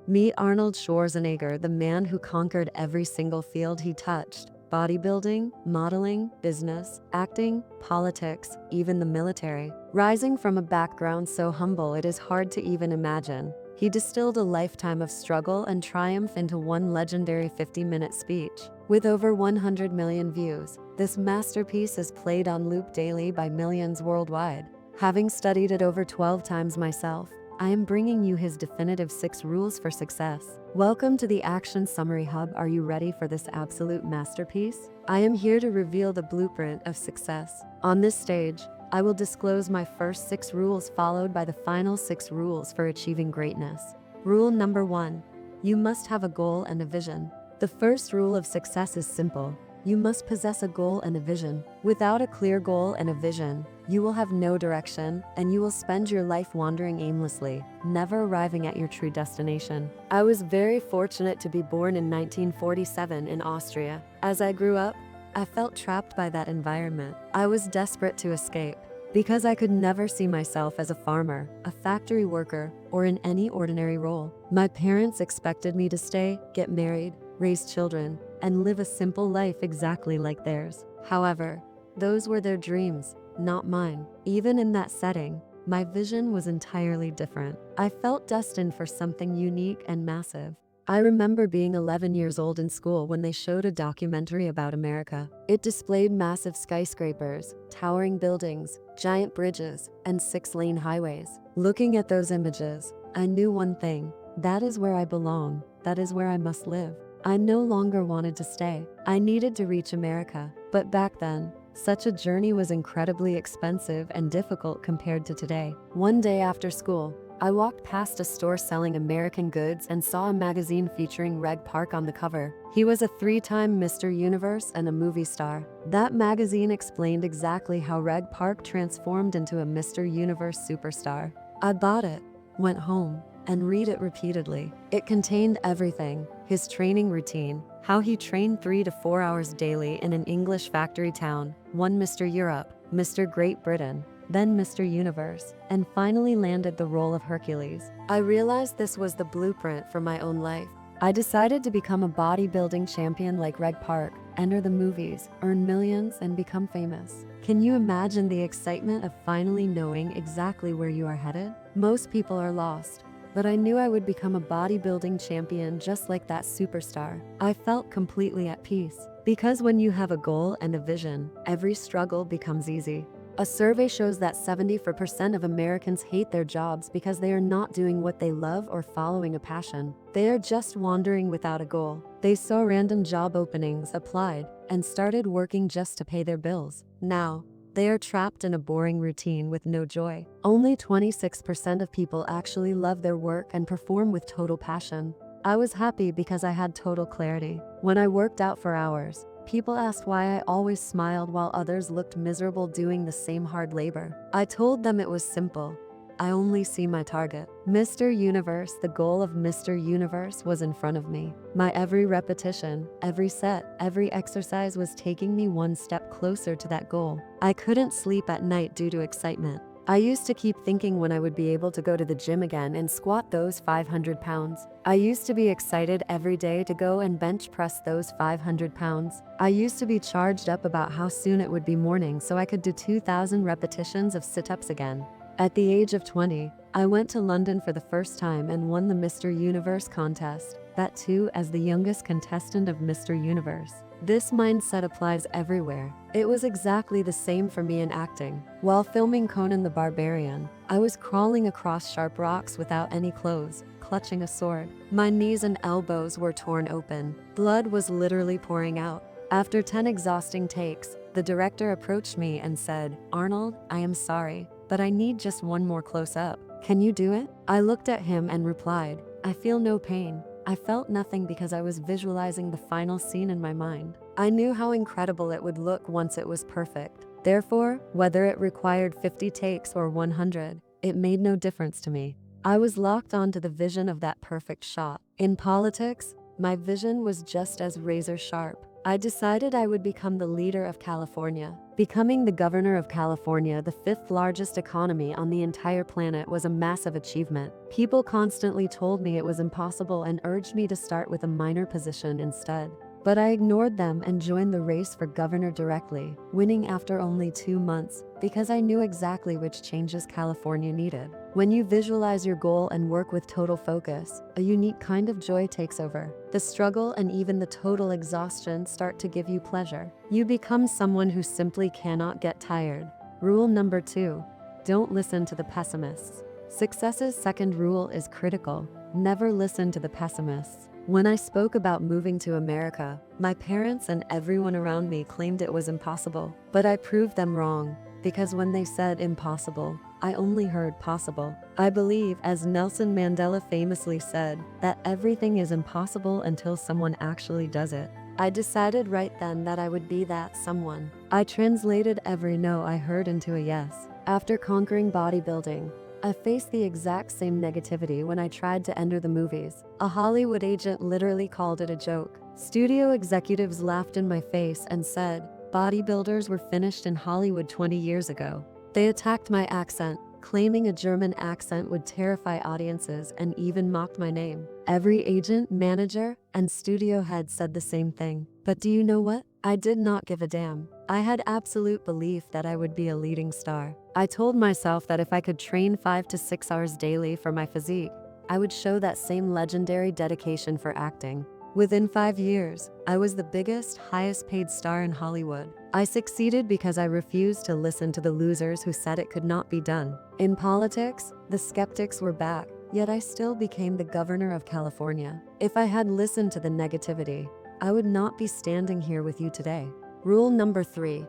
Meet Arnold Schwarzenegger, the man who conquered every single field he touched. Bodybuilding, modeling, business, acting, politics, even the military. Rising from a background so humble it is hard to even imagine, he distilled a lifetime of struggle and triumph into one legendary 50-minute speech. With over 100 million views, this masterpiece is played on loop daily by millions worldwide. Having studied it over 12 times myself, I am bringing you his definitive 6 rules for success. Welcome to the Action Summary Hub. Are you ready for this absolute masterpiece? I am here to reveal the blueprint of success. On this stage, I will disclose my first 6 rules followed by the final 6 rules for achieving greatness. Rule number 1. You must have a goal and a vision. The first rule of success is simple. You must possess a goal and a vision. Without a clear goal and a vision, you will have no direction and you will spend your life wandering aimlessly, never arriving at your true destination. I was very fortunate to be born in 1947 in Austria. As I grew up, I felt trapped by that environment. I was desperate to escape because I could never see myself as a farmer, a factory worker, or in any ordinary role. My parents expected me to stay, get married, raise children, and live a simple life exactly like theirs. However, those were their dreams, not mine. Even in that setting, my vision was entirely different. I felt destined for something unique and massive. I remember being 11 years old in school when they showed a documentary about America. It displayed massive skyscrapers, towering buildings, giant bridges, and 6-lane highways. Looking at those images, I knew one thing: that is where I belong, that is where I must live. I no longer wanted to stay. I needed to reach America. But back then, such a journey was incredibly expensive and difficult compared to today. One day after school, I walked past a store selling American goods and saw a magazine featuring Reg Park on the cover. He was a 3-time Mr. Universe and a movie star. That magazine explained exactly how Reg Park transformed into a Mr. Universe superstar. I bought it, went home, and read it repeatedly. It contained everything: his training routine, how he trained 3 to 4 hours daily in an English factory town, won Mr. Europe, Mr. Great Britain, then Mr. Universe, and finally landed the role of Hercules. I realized this was the blueprint for my own life. I decided to become a bodybuilding champion like Reg Park, enter the movies, earn millions, and become famous. Can you imagine the excitement of finally knowing exactly where you are headed? Most people are lost, but I knew I would become a bodybuilding champion just like that superstar. I felt completely at peace. Because when you have a goal and a vision, every struggle becomes easy. A survey shows that 74% of Americans hate their jobs because they are not doing what they love or following a passion. They are just wandering without a goal. They saw random job openings, applied, and started working just to pay their bills. Now, they are trapped in a boring routine with no joy. Only 26% of people actually love their work and perform with total passion. I was happy because I had total clarity. When I worked out for hours, people asked why I always smiled while others looked miserable doing the same hard labor. I told them it was simple. I only see my target. Mr. Universe, the goal of Mr. Universe was in front of me. My every repetition, every set, every exercise was taking me one step closer to that goal. I couldn't sleep at night due to excitement. I used to keep thinking when I would be able to go to the gym again and squat those 500 pounds. I used to be excited every day to go and bench press those 500 pounds. I used to be charged up about how soon it would be morning so I could do 2,000 repetitions of sit-ups again. At the age of 20, I went to London for the first time and won the Mr. Universe contest, that too as the youngest contestant of Mr. Universe. This mindset applies everywhere. It was exactly the same for me in acting. While filming Conan the Barbarian, I was crawling across sharp rocks without any clothes, clutching a sword. My knees and elbows were torn open. Blood was literally pouring out. After 10 exhausting takes, the director approached me and said, "Arnold, I am sorry, but I need just one more close-up. Can you do it?" I looked at him and replied, "I feel no pain." I felt nothing because I was visualizing the final scene in my mind. I knew how incredible it would look once it was perfect. Therefore, whether it required 50 takes or 100, it made no difference to me. I was locked onto the vision of that perfect shot. In politics, my vision was just as razor sharp. I decided I would become the leader of California. Becoming the governor of California, the fifth largest economy on the entire planet, was a massive achievement. People constantly told me it was impossible and urged me to start with a minor position instead. But I ignored them and joined the race for governor directly, winning after only 2 months because I knew exactly which changes California needed. When you visualize your goal and work with total focus, a unique kind of joy takes over. The struggle and even the total exhaustion start to give you pleasure. You become someone who simply cannot get tired. Rule number 2: don't listen to the pessimists. Success's second rule is critical: never listen to the pessimists. When I spoke about moving to America, my parents and everyone around me claimed it was impossible. But I proved them wrong, because when they said impossible, I only heard possible. I believe, as Nelson Mandela famously said, that everything is impossible until someone actually does it. I decided right then that I would be that someone. I translated every no I heard into a yes. After conquering bodybuilding, I faced the exact same negativity when I tried to enter the movies. A Hollywood agent literally called it a joke. Studio executives laughed in my face and said, bodybuilders were finished in Hollywood 20 years ago. They attacked my accent, claiming a German accent would terrify audiences, and even mocked my name. Every agent, manager, and studio head said the same thing. But do you know what? I did not give a damn. I had absolute belief that I would be a leading star. I told myself that if I could train 5 to 6 hours daily for my physique, I would show that same legendary dedication for acting. Within 5 years, I was the biggest, highest paid star in Hollywood. I succeeded because I refused to listen to the losers who said it could not be done. In politics, the skeptics were back, yet I still became the governor of California. If I had listened to the negativity, I would not be standing here with you today. Rule number 3: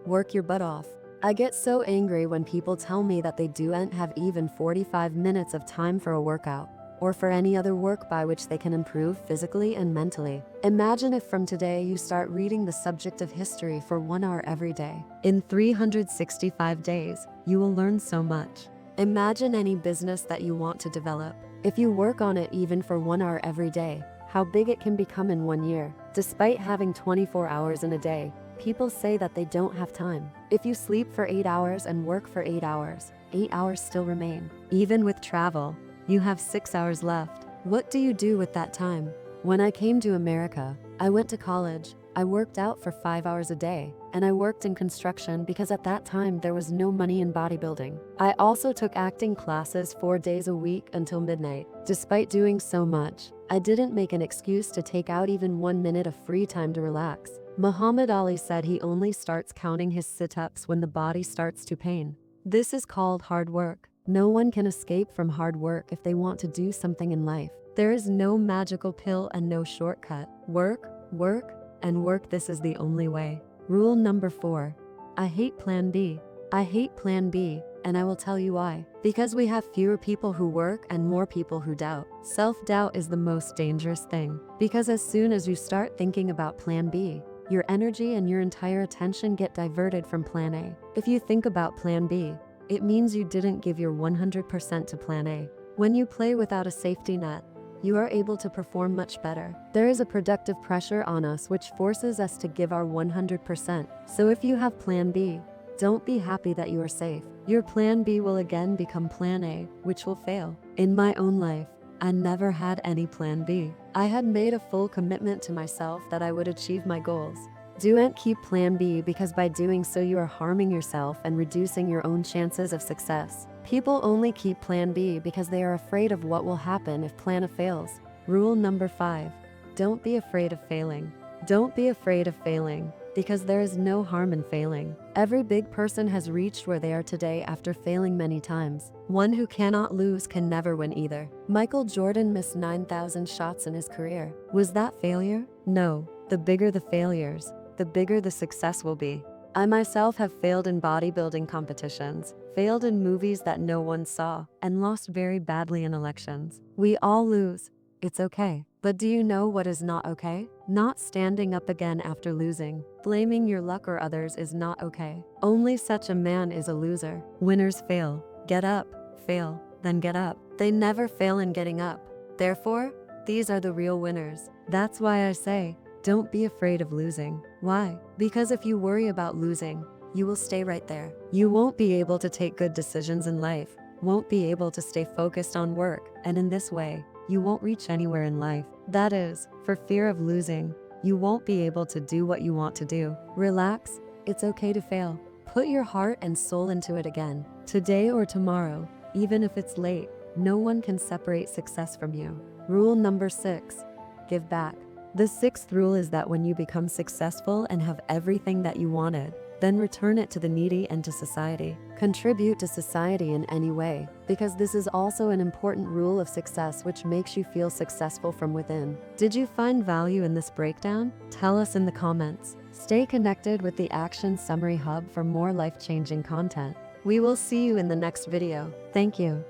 work your butt off. I get so angry when people tell me that they don't have even 45 minutes of time for a workout, or for any other work by which they can improve physically and mentally. Imagine if from today you start reading the subject of history for 1 hour every day. In 365 days, you will learn so much. Imagine any business that you want to develop. If you work on it even for 1 hour every day, how big it can become in 1 year. Despite having 24 hours in a day, people say that they don't have time. If you sleep for 8 hours and work for 8 hours, 8 hours still remain. Even with travel, you have 6 hours left. What do you do with that time? When I came to America, I went to college. I worked out for 5 hours a day, and I worked in construction because at that time there was no money in bodybuilding. I also took acting classes 4 days a week until midnight. Despite doing so much, I didn't make an excuse to take out even 1 minute of free time to relax. Muhammad Ali said he only starts counting his sit-ups when the body starts to pain. This is called hard work. No one can escape from hard work if they want to do something in life. There is no magical pill and no shortcut. Work, work, and work. This is the only way. Rule number 4: I hate Plan B. I hate Plan B, and I will tell you why. Because we have fewer people who work and more people who doubt. Self-doubt is the most dangerous thing, because as soon as you start thinking about Plan B, your energy and your entire attention get diverted from Plan A. If you think about Plan B, it means you didn't give your 100% to Plan A. When you play without a safety net, you are able to perform much better. There is a productive pressure on us which forces us to give our 100%. So if you have Plan B, don't be happy that you are safe. Your Plan B will again become Plan A, which will fail. In my own life, I never had any Plan B. I had made a full commitment to myself that I would achieve my goals. Don't keep Plan B, because by doing so you are harming yourself and reducing your own chances of success. People only keep Plan B because they are afraid of what will happen if Plan A fails. Rule number 5: don't be afraid of failing. Don't be afraid of failing, because there is no harm in failing. Every big person has reached where they are today after failing many times. One who cannot lose can never win either. Michael Jordan missed 9,000 shots in his career. Was that failure? No. The bigger the failures, the bigger the success will be. I myself have failed in bodybuilding competitions, failed in movies that no one saw, and lost very badly in elections. We all lose. It's okay. But do you know what is not okay? Not standing up again after losing. Blaming your luck or others is not okay. Only such a man is a loser. Winners fail. Get up, fail, then get up. They never fail in getting up. Therefore, these are the real winners. That's why I say, don't be afraid of losing. Why? Because if you worry about losing, you will stay right there. You won't be able to take good decisions in life, won't be able to stay focused on work, and in this way, you won't reach anywhere in life. That is, for fear of losing, you won't be able to do what you want to do. Relax, it's okay to fail. Put your heart and soul into it again. Today or tomorrow, even if it's late, no one can separate success from you. Rule number 6, give back. The 6th rule is that when you become successful and have everything that you wanted, then return it to the needy and to society. Contribute to society in any way, because this is also an important rule of success which makes you feel successful from within. Did you find value in this breakdown? Tell us in the comments. Stay connected with the Action Summary Hub for more life-changing content. We will see you in the next video. Thank you.